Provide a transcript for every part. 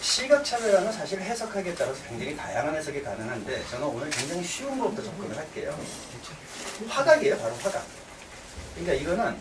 시각 차별화는 사실 해석하기에 따라서 굉장히 다양한 해석이 가능한데 저는 오늘 굉장히 쉬운 것부터 접근을 할게요. 화각이에요, 바로 화각. 그러니까 이거는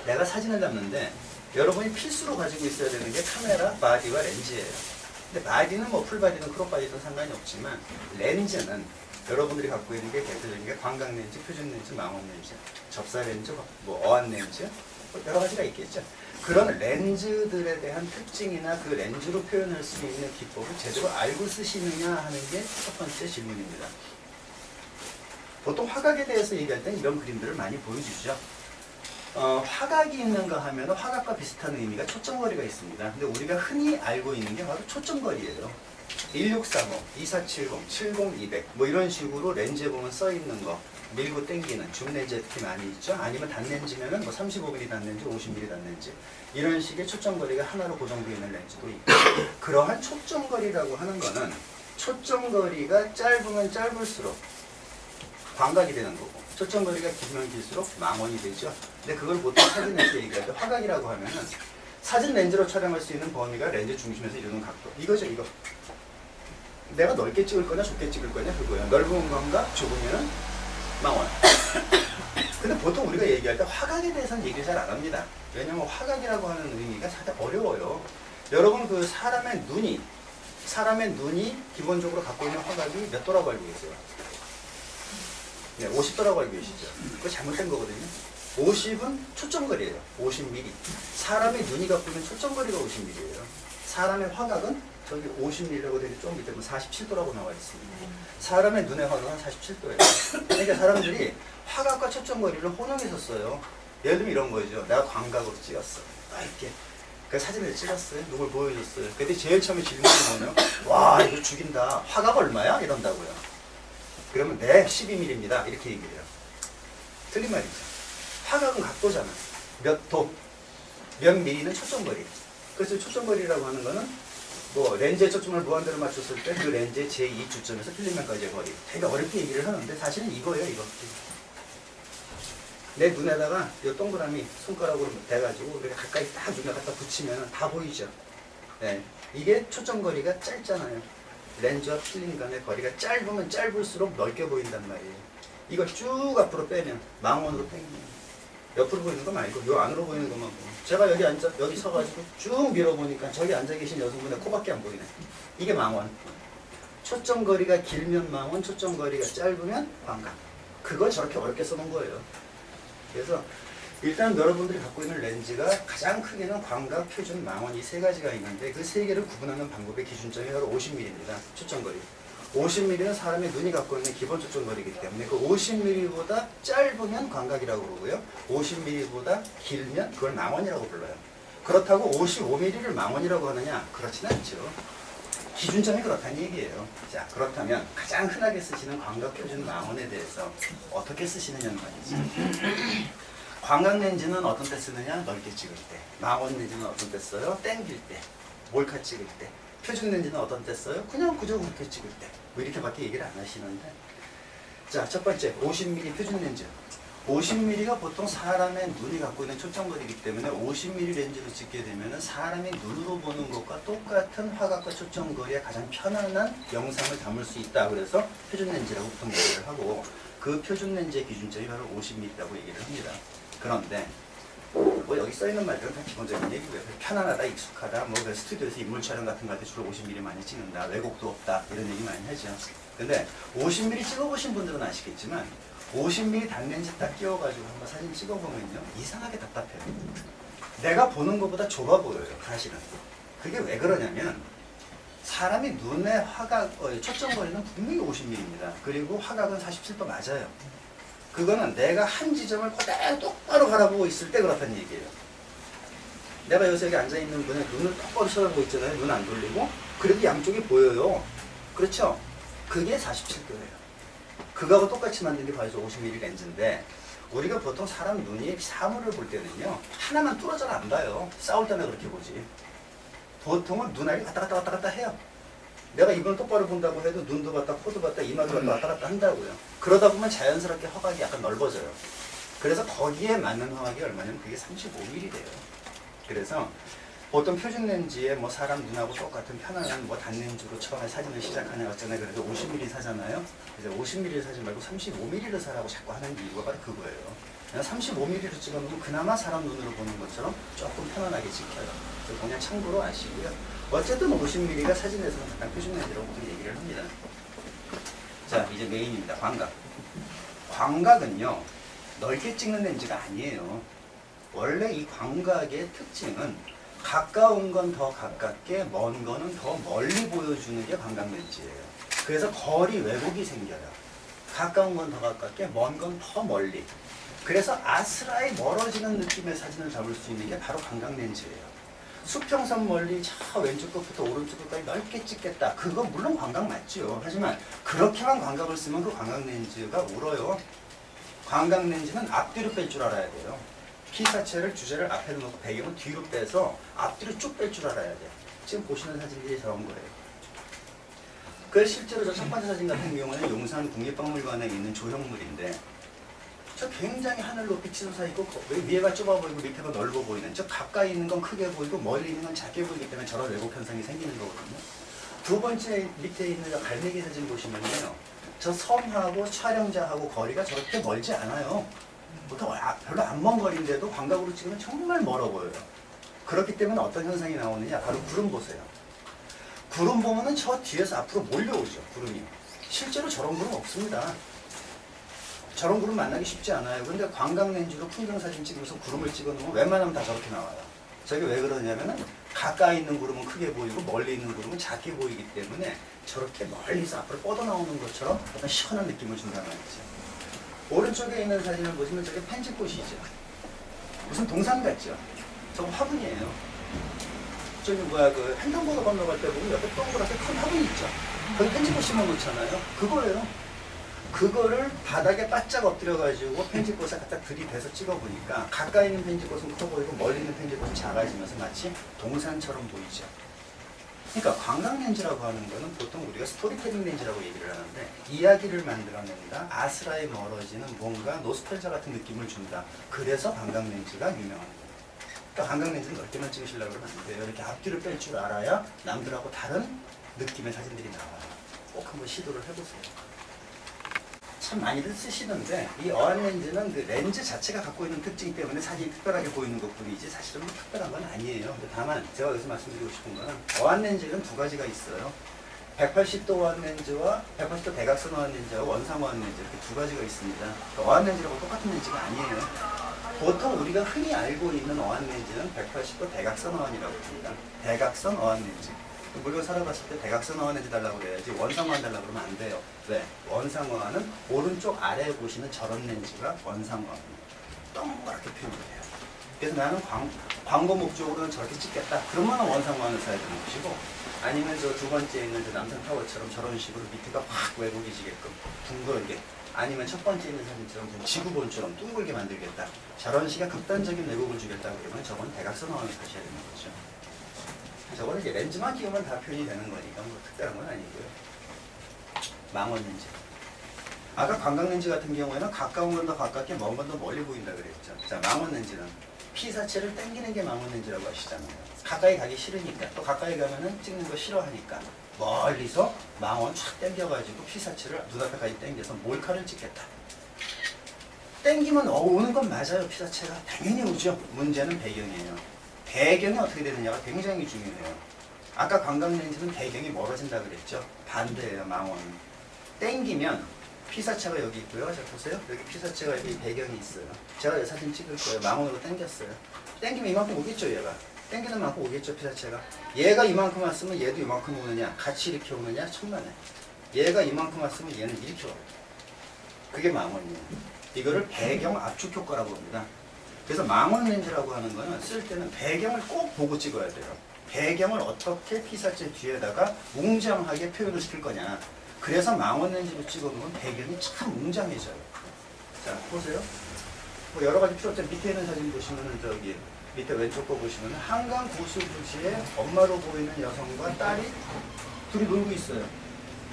내가 사진을 담는데 여러분이 필수로 가지고 있어야 되는 게 카메라, 바디와 렌즈예요. 근데 바디는 뭐 풀바디든 크롭바디든 상관이 없지만 렌즈는 여러분들이 갖고 있는 게 대표적인 게 광각 렌즈, 표준 렌즈, 망원 렌즈, 접사 렌즈, 뭐 어안 렌즈, 뭐 여러 가지가 있겠죠. 그런 렌즈들에 대한 특징이나 그 렌즈로 표현할 수 있는 기법을 제대로 알고 쓰시느냐 하는 게 첫 번째 질문입니다. 보통 화각에 대해서 얘기할 때 이런 그림들을 많이 보여주죠. 화각이 있는가 하면 화각과 비슷한 의미가 초점거리가 있습니다. 근데 우리가 흔히 알고 있는 게 바로 초점거리예요. 1635, 2470, 70200 뭐 이런 식으로 렌즈에 보면 써 있는 거 밀고 땡기는 줌 렌즈에 특히 많이 있죠. 아니면 단렌즈면은 뭐 35mm 단렌즈, 50mm 단렌즈 이런 식의 초점거리가 하나로 고정되어 있는 렌즈도 있고 그러한 초점거리라고 하는 거는 초점거리가 짧으면 짧을수록 광각이 되는 거고 초점거리가 길면 길수록 망원이 되죠. 근데 그걸 보통 사진에서 얘기할 때 화각이라고 하면은 사진 렌즈로 촬영할 수 있는 범위가 렌즈 중심에서 이루는 각도 이거죠. 이거 내가 넓게 찍을 거냐 좁게 찍을 거냐 그거야. 넓은 건가 좁으면 망원. 근데 보통 우리가 얘기할 때 화각에 대해서는 얘기를 잘 안 합니다. 왜냐면 화각이라고 하는 의미가 살짝 어려워요. 여러분 그 사람의 눈이 기본적으로 갖고 있는 화각이 몇 도라고 알고 계세요? 네, 50도라고 알고 계시죠? 그거 잘못된 거거든요. 50은 초점거리예요. 50mm. 사람의 눈이 갖고 있는 초점거리가 50mm예요. 사람의 화각은 저기 50mm라고 되게 좀 밑에 47도라고 나와 있습니다. 사람의 눈의 화각은 47도예요. 그러니까 사람들이 화각과 초점거리를 혼용해서 써요. 예를 들면 이런 거죠. 내가 광각으로 찍었어. 이렇게. 그 사진을 찍었어요. 누굴 보여줬어요. 그때 제일 처음에 질문이 뭐냐면 와 이거 죽인다. 화각 얼마야? 이런다고요. 그러면 네 12mm입니다. 이렇게 얘기해요. 틀린 말이죠. 화각은 각도잖아. 몇 도, 몇 미리는 초점거리. 그래서 초점거리라고 하는 거는 뭐 렌즈의 초점을 무한대로 맞췄을 때 그 렌즈의 제2주점에서 필름면까지의 거리. 되게 어렵게 얘기를 하는데 사실은 이거예요. 이거. 내 눈에다가 이 동그라미 손가락으로 대가지고 이렇게 가까이 딱 눈에 갖다 붙이면 다 보이죠. 네. 이게 초점거리가 짧잖아요. 렌즈와 필름 간의 거리가 짧으면 짧을수록 넓게 보인단 말이에요. 이걸 쭉 앞으로 빼면 망원으로 당기면 옆으로 보이는 거 말고 요 안으로 보이는 것만 보면 제가 여기 서가지고 쭉 밀어보니까 저기 앉아 계신 여성분의 코밖에 안 보이네. 이게 망원. 초점거리가 길면 망원, 초점거리가 짧으면 광각. 그걸 저렇게 어렵게 써놓은 거예요. 그래서 일단 여러분들이 갖고 있는 렌즈가 가장 크게는 광각, 표준, 망원 이 세 가지가 있는데 그 세 개를 구분하는 방법의 기준점이 바로 50mm입니다. 초점거리. 50mm는 사람의 눈이 갖고 있는 기본 초점거리이기 때문에 그 50mm보다 짧으면 광각이라고 그러고요. 50mm보다 길면 그걸 망원이라고 불러요. 그렇다고 55mm를 망원이라고 하느냐? 그렇지는 않죠. 기준점이 그렇다는 얘기예요. 자, 그렇다면 가장 흔하게 쓰시는 광각, 표준, 망원에 대해서 어떻게 쓰시느냐는 말이지. 광각 렌즈는 어떤 때 쓰느냐? 넓게 찍을 때. 망원 렌즈는 어떤 때 써요? 땡길 때. 몰카 찍을 때. 표준 렌즈는 어떤 때 써요? 그냥 그저 그렇게 찍을 때. 뭐 이렇게밖에 얘기를 안 하시는데. 자, 첫 번째 50mm 표준 렌즈. 50mm가 보통 사람의 눈이 갖고 있는 초점거리이기 때문에 50mm 렌즈로 찍게 되면 사람이 눈으로 보는 것과 똑같은 화각과 초점거리에 가장 편안한 영상을 담을 수 있다. 그래서 표준 렌즈라고 보통 얘기를 하고 그 표준 렌즈의 기준점이 바로 50mm라고 얘기를 합니다. 그런데 뭐 여기 써있는 말들은 다 기본적인 얘기고요. 편안하다, 익숙하다, 뭐 스튜디오에서 인물 촬영 같은 거 할 때 주로 50mm 많이 찍는다, 왜곡도 없다 이런 얘기 많이 하죠. 근데 50mm 찍어보신 분들은 아시겠지만 50mm 단렌즈 딱 끼워가지고 한번 사진 찍어보면요 이상하게 답답해요. 내가 보는 것보다 좁아 보여요. 사실은 그게 왜 그러냐면 사람이 눈의 화각, 초점거리는 분명히 50mm입니다. 그리고 화각은 47도 맞아요. 그거는 내가 한 지점을 그대로 똑바로 바라보고 있을 때 그렇다는 얘기예요. 내가 요새 여기 앉아있는 분의 눈을 똑바로 쳐다보고 있잖아요. 눈 안 돌리고. 그래도 양쪽이 보여요. 그렇죠? 그게 47도예요. 그거하고 똑같이 만든 게 바로 50mm 렌즈인데 우리가 보통 사람 눈이 사물을 볼 때는요 하나만 뚫어져는 안 봐요. 싸울 때나 그렇게 보지. 보통은 눈알이 왔다 갔다 해요. 내가 이번을 똑바로 본다고 해도 눈도 봤다, 코도 봤다, 이마도 봤다 왔다 갔다 한다고요. 그러다 보면 자연스럽게 화각이 약간 넓어져요. 그래서 거기에 맞는 화각이 얼마냐면 그게 35mm 돼요. 그래서 보통 표준 렌즈에 뭐 사람 눈하고 똑같은 편안한 뭐 단렌즈로 처음에 사진을 시작하냐 어쩌나 그래서 50mm 사잖아요. 그래서 50mm 사지 말고 35mm를 사라고 자꾸 하는 이유가 바로 그거예요. 그냥 35mm로 찍어놓으면 그나마 사람 눈으로 보는 것처럼 조금 편안하게 찍혀요. 그래서 그냥 참고로 아시고요. 어쨌든 50mm가 사진에서는 가장 표준 렌즈라고 보통 얘기를 합니다. 자, 이제 메인입니다. 광각. 광각은요, 넓게 찍는 렌즈가 아니에요. 원래 이 광각의 특징은 가까운 건 더 가깝게, 먼 거는 더 멀리 보여주는 게 광각 렌즈예요. 그래서 거리 왜곡이 생겨요. 가까운 건 더 가깝게, 먼 건 더 멀리. 그래서 아스라이 멀어지는 느낌의 사진을 잡을 수 있는 게 바로 광각 렌즈예요. 수평선 멀리 저 왼쪽 끝부터 오른쪽 끝까지 넓게 찍겠다. 그거 물론 광각 맞죠. 하지만 그렇게만 광각을 쓰면 그 광각 렌즈가 울어요. 광각 렌즈는 앞뒤로 뺄 줄 알아야 돼요. 피사체를 주제를 앞에 놓고 배경을 뒤로 빼서 앞뒤로 쭉 뺄 줄 알아야 돼요. 지금 보시는 사진들이 저런 거예요. 그래서 실제로 저 첫 번째 사진 같은 경우는 용산 국립박물관에 있는 조형물인데 저 굉장히 하늘 높이 치솟아 있고 위에가 좁아 보이고 밑에가 넓어 보이는, 저 가까이 있는 건 크게 보이고 멀리 있는 건 작게 보이기 때문에 저런 왜곡 현상이 생기는 거거든요. 두 번째 밑에 있는 저 갈매기 사진 보시면요, 저 섬하고 촬영자하고 거리가 저렇게 멀지 않아요. 보통 별로 안 먼 거리인데도 광각으로 찍으면 정말 멀어 보여요. 그렇기 때문에 어떤 현상이 나오느냐, 바로 구름 보세요. 구름 보면은 저 뒤에서 앞으로 몰려오죠, 구름이. 실제로 저런 구름 없습니다. 저런 구름 만나기 쉽지 않아요. 근데 광각 렌즈로 풍경 사진 찍으면서 구름을 찍어 놓으면 웬만하면 다 저렇게 나와요. 저게 왜 그러냐면은 가까이 있는 구름은 크게 보이고 멀리 있는 구름은 작게 보이기 때문에 저렇게 멀리서 앞으로 뻗어나오는 것처럼 어떤 시원한 느낌을 준다는 말이죠. 오른쪽에 있는 사진을 보시면 저게 편지꽃이죠. 무슨 동산 같죠? 저거 화분이에요. 저기 뭐야, 그 횡단보도 건너갈 때 보면 옆에 동그랗게 큰 화분 있죠? 거기 편지꽃 심어놓잖아요. 그거예요. 그거를 바닥에 바짝 엎드려가지고 편지꽃을 갖다 들이대서 찍어보니까 가까이 있는 편지꽃은 커 보이고 멀리 있는 편지꽃은 작아지면서 마치 동산처럼 보이죠. 그러니까 광각 렌즈라고 하는 거는 보통 우리가 스토리텔링 렌즈라고 얘기를 하는데, 이야기를 만들어낸다, 아스라에 멀어지는 뭔가 노스탈자 같은 느낌을 준다. 그래서 광각 렌즈가 유명한 거예요. 그러니까 광각 렌즈는 넓게만 찍으시려고 그러면 안 돼요. 이렇게 앞뒤를 뺄 줄 알아야 남들하고 다른 느낌의 사진들이 나와요. 꼭 한번 시도를 해보세요. 참 많이들 쓰시는데, 이 어안 렌즈는 그 렌즈 자체가 갖고 있는 특징 때문에 사진이 특별하게 보이는 것뿐이지 사실은 뭐 특별한 건 아니에요. 다만 제가 여기서 말씀드리고 싶은 거는 어안 렌즈는 두 가지가 있어요. 180도 어안 렌즈와 180도 대각선 어안 렌즈와 원상 어안 렌즈, 이렇게 두 가지가 있습니다. 어안 렌즈라고 똑같은 렌즈가 아니에요. 보통 우리가 흔히 알고 있는 어안 렌즈는 180도 대각선 어안이라고 합니다. 대각선 어안 렌즈. 물건 사러 갔을 때 대각선 어안 렌즈 달라고 그래야지 원상 어안 달라고 그러면 안 돼요. 왜? 원상 어안은 오른쪽 아래에 보시는 저런 렌즈가 원상 어안입니다. 동그랗게 표현을 해요. 그래서 나는 광고 목적으로는 저렇게 찍겠다. 그러면 원상 어안을 써야 되는 것이고, 아니면 저 두 번째 있는 저 남산타워처럼 저런 식으로 밑에가 확 왜곡이 지게끔 둥글게, 아니면 첫 번째 있는 사진처럼 지구본처럼 둥글게 만들겠다. 저런 식의 극단적인 왜곡을 주겠다 그러면 저건 대각선 어안을 사셔야 되는 거죠. 저거는 이제 렌즈만 끼우면 다 표현이 되는 거니까 뭐 특별한 건 아니고요. 망원 렌즈. 아까 광각 렌즈 같은 경우에는 가까운 건 더 가깝게, 먼 건 더 멀리 보인다 그랬죠. 자, 망원 렌즈는 피사체를 당기는 게 망원 렌즈라고 하시잖아요. 가까이 가기 싫으니까, 또 가까이 가면은 찍는 거 싫어하니까 멀리서 망원 촥 당겨가지고 피사체를 눈앞에까지 당겨서 몰카를 찍겠다. 당기면 오는 건 맞아요. 피사체가 당연히 오죠. 문제는 배경이에요. 배경이 어떻게 되느냐가 굉장히 중요해요. 아까 광각 렌즈는 배경이 멀어진다 그랬죠. 반대예요. 망원은 땡기면 피사체가 여기 있고요. 자 보세요. 여기 피사체가 여기 배경이 있어요. 제가 이 사진 찍을 거예요. 망원으로 당겼어요. 당기면 이만큼 오겠죠. 얘가 당기는 만큼 오겠죠. 피사체가. 얘가 이만큼 왔으면 얘도 이만큼 오느냐, 같이 이렇게 오느냐, 천만에. 얘가 이만큼 왔으면 얘는 이렇게 와요. 그게 망원이에요. 이거를 배경 압축 효과라고 합니다. 그래서 망원 렌즈라고 하는 거는 쓸 때는 배경을 꼭 보고 찍어야 돼요. 배경을 어떻게 피사체 뒤에다가 웅장하게 표현을 시킬 거냐. 그래서 망원 렌즈로 찍어놓으면 배경이 참 웅장해져요. 자, 보세요. 뭐 여러 가지 필요 없죠. 밑에 있는 사진 보시면은 저기 밑에 왼쪽 거 보시면은 한강 고수부지에 엄마로 보이는 여성과 딸이 둘이 놀고 있어요.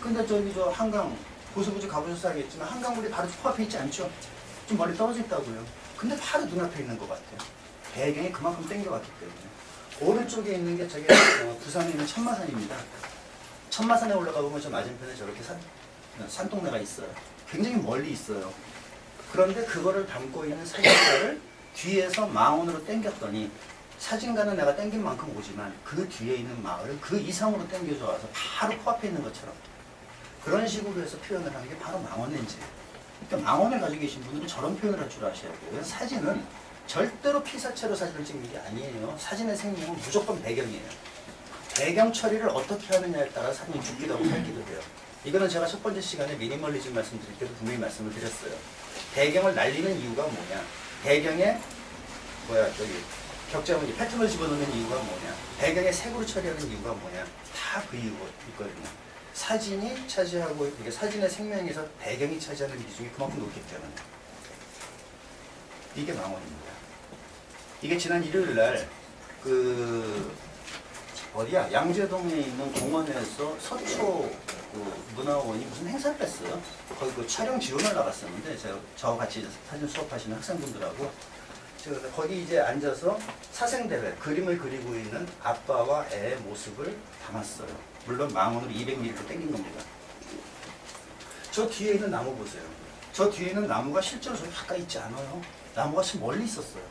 근데 저기 저 한강 고수부지 가보셔서 알겠지만 한강물이 바로 코앞에 있지 않죠? 좀 멀리 떨어져 있다고요. 근데 바로 눈앞에 있는 것 같아요. 배경이 그만큼 땡겨갔기 때문에. 오른쪽에 있는 게 저기 부산에 있는 천마산입니다. 천마산에 올라가 보면 저 맞은편에 저렇게 산동네가 있어요. 굉장히 멀리 있어요. 그런데 그거를 담고 있는 사진가를 뒤에서 망원으로 당겼더니 사진가는 내가 당긴 만큼 오지만 그 뒤에 있는 마을을 그 이상으로 당겨져 와서 바로 코앞에 있는 것처럼 그런 식으로 해서 표현을 하는 게 바로 망원 렌즈예요. 그러니까 망원을 가지고 계신 분들은 저런 표현을 할 줄 아셔야 돼요. 사진은 절대로 피사체로 사진을 찍는 게 아니에요. 사진의 생명은 무조건 배경이에요. 배경 처리를 어떻게 하느냐에 따라 사진이 죽기도 하고 살기도 돼요. 이거는 제가 첫 번째 시간에 미니멀리즘 말씀드릴 때도 분명히 말씀을 드렸어요. 배경을 날리는 이유가 뭐냐? 배경에 저기 격자무늬 패턴을 집어넣는 이유가 뭐냐? 배경에 색으로 처리하는 이유가 뭐냐? 다 그 이유가 있거든요. 사진이 차지하고 이게 사진의 생명에서 배경이 차지하는 비중이 그만큼 높기 때문에 이게 망원입니다. 이게 지난 일요일 날 어디야? 양재동에 있는 공원에서 서초 문화원이 무슨 행사를 했어요. 거기 그 촬영 지원을 나갔었는데 저 같이 사진 수업하시는 학생분들하고 제가 거기 이제 앉아서 사생대회 그림을 그리고 있는 아빠와 애의 모습을 담았어요. 물론 망원으로 200mm로 당긴 겁니다. 저 뒤에 있는 나무 보세요. 저 뒤에 있는 나무가 실제로 저기 가까이 있지 않아요. 나무가 참 멀리 있었어요.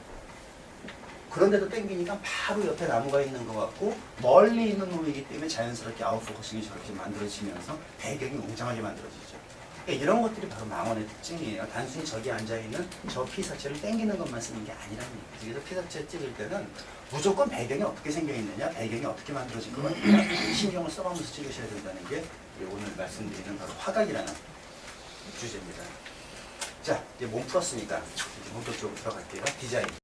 그런데도 당기니까 바로 옆에 나무가 있는 것 같고 멀리 있는 놈이기 때문에 자연스럽게 아웃포커싱이 저렇게 만들어지면서 배경이 웅장하게 만들어지죠. 그러니까 이런 것들이 바로 망원의 특징이에요. 단순히 저기 앉아있는 저 피사체를 당기는 것만 쓰는 게 아니라는 얘기죠. 그래서 피사체 찍을 때는 무조건 배경이 어떻게 생겨있느냐, 배경이 어떻게 만들어진 것 같느냐 신경을 써가면서 찍으셔야 된다는 게 오늘 말씀드리는 바로 화각이라는 주제입니다. 자, 이제 몸 풀었으니까 이제 본격적으로 들어갈게요. 디자인.